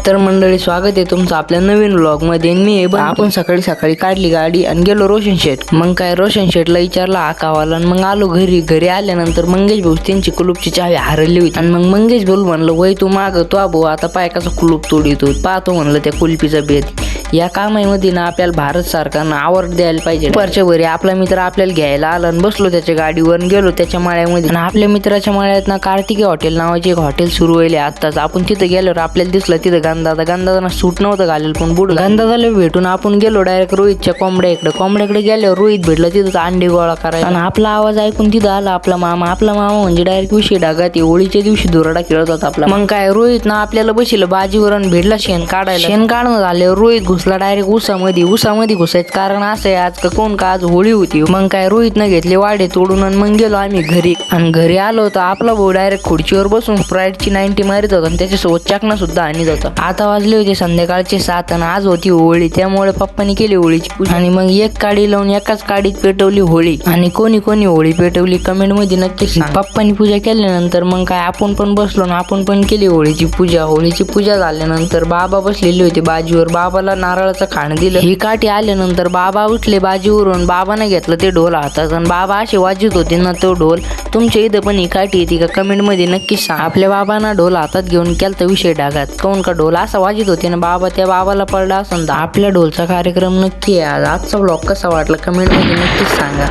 तर मंडळी, स्वागत आहे तुमचं आपल्या नवीन व्लॉग मध्ये। आपण सकाळी सकाळी काढली गाडी आणि गेलो रोशन शेठ। मग काय रोशन शेठला विचारला आकावाला, मग आलो घरी आल्यानंतर मंगेश भाऊ त्यांची कुलूपची चावी हरवली होती। आणि मग मंगेश भाऊ म्हणलं, वय तू माग तो भाऊ आता पाय कसं कुलूप तोडीतो, पाहतो म्हणलं त्या कुलपीचा भेद। या कामामध्ये ना आपल्याला भारत सरकारनं अवॉर्ड द्यायला पाहिजे। वरच्या वरी आपला मित्र आपल्याला घ्यायला आला आणि बसलो त्याच्या गाडीवर, गेलो त्याच्या माळ्यामध्ये। आणि आपल्या मित्राच्या माळ्यात ना कार्तिकी हॉटेल नावाचे एक हॉटेल सुरू व्हायले आत्ताच। आपण तिथे गेल्यावर आपल्याला दिसलं तिथं गंधादा सूट नव्हतं घालेलं, पण बुड गंधादाला भेटून आपण गेलो डायरेक्ट रोहितच्या कोंबड्याकडे गेल्यावर रोहित भेटला तिथं अंडे गोळा करायला। आणि आपला आवाज ऐकून तिथं आला आपला मामा म्हणजे डायरेक्ट विषय डागात होळीच्या दिवशी धुराडा खेळत होता आपला। मग काय रोहित ना आपल्याला बसलं बाजीवर आणि भेटला शेण काढायला। शेण काढणं झाल्यावर रोहित घुसला डायरेक्ट उसामध्ये घुसायचं कारण असं आहे आज का आज होळी होती। मग काय रोहित न घेतले वाडे तोडून आणि मग गेलो आम्ही घरी। आणि घरी आलो तर आपला भाऊ डायरेक्ट खुर्चीवर बसून स्प्राईटची 90 मारित होता आणि त्याच्यासोबत चकना सुद्धा आणत होता। आता वाजले होते संध्याकाळचे 7 आणि आज होती होळी, त्यामुळे पप्पानी केली होळीची पूजा। आणि मग एक काडी लावून एकाच काडीत पेटवली होळी। आणि कोणी होळी पेटवली कमेंट मध्ये नक्की सांगा। पप्पानी पूजा केल्यानंतर मग काय आपण पण बसलो ना आपण पण केली होळीची पूजा झाल्यानंतर बाबा बसलेले होते बाजीवर, बाबाला नारळाचं खाणं दिलं। ही काठी आल्यानंतर बाबा उठले बाजीवरून, बाबाने घेतलं ते ढोल हातात आणि बाबा असे वाजत होते ना तो ढोल। तुमच्या इथं पण ही काठी येते का कमेंट मध्ये नक्की सांगा। आपल्या बाबांना ढोल हातात घेऊन केलता विषय डागात, का ढोल असा वाजत होते ना त्या बाबाला पडला असं आपल्या ढोलचा कार्यक्रम नक्की आहे। आजचा ब्लॉग कसा वाटला कमेंट मध्ये नक्कीच सांगा।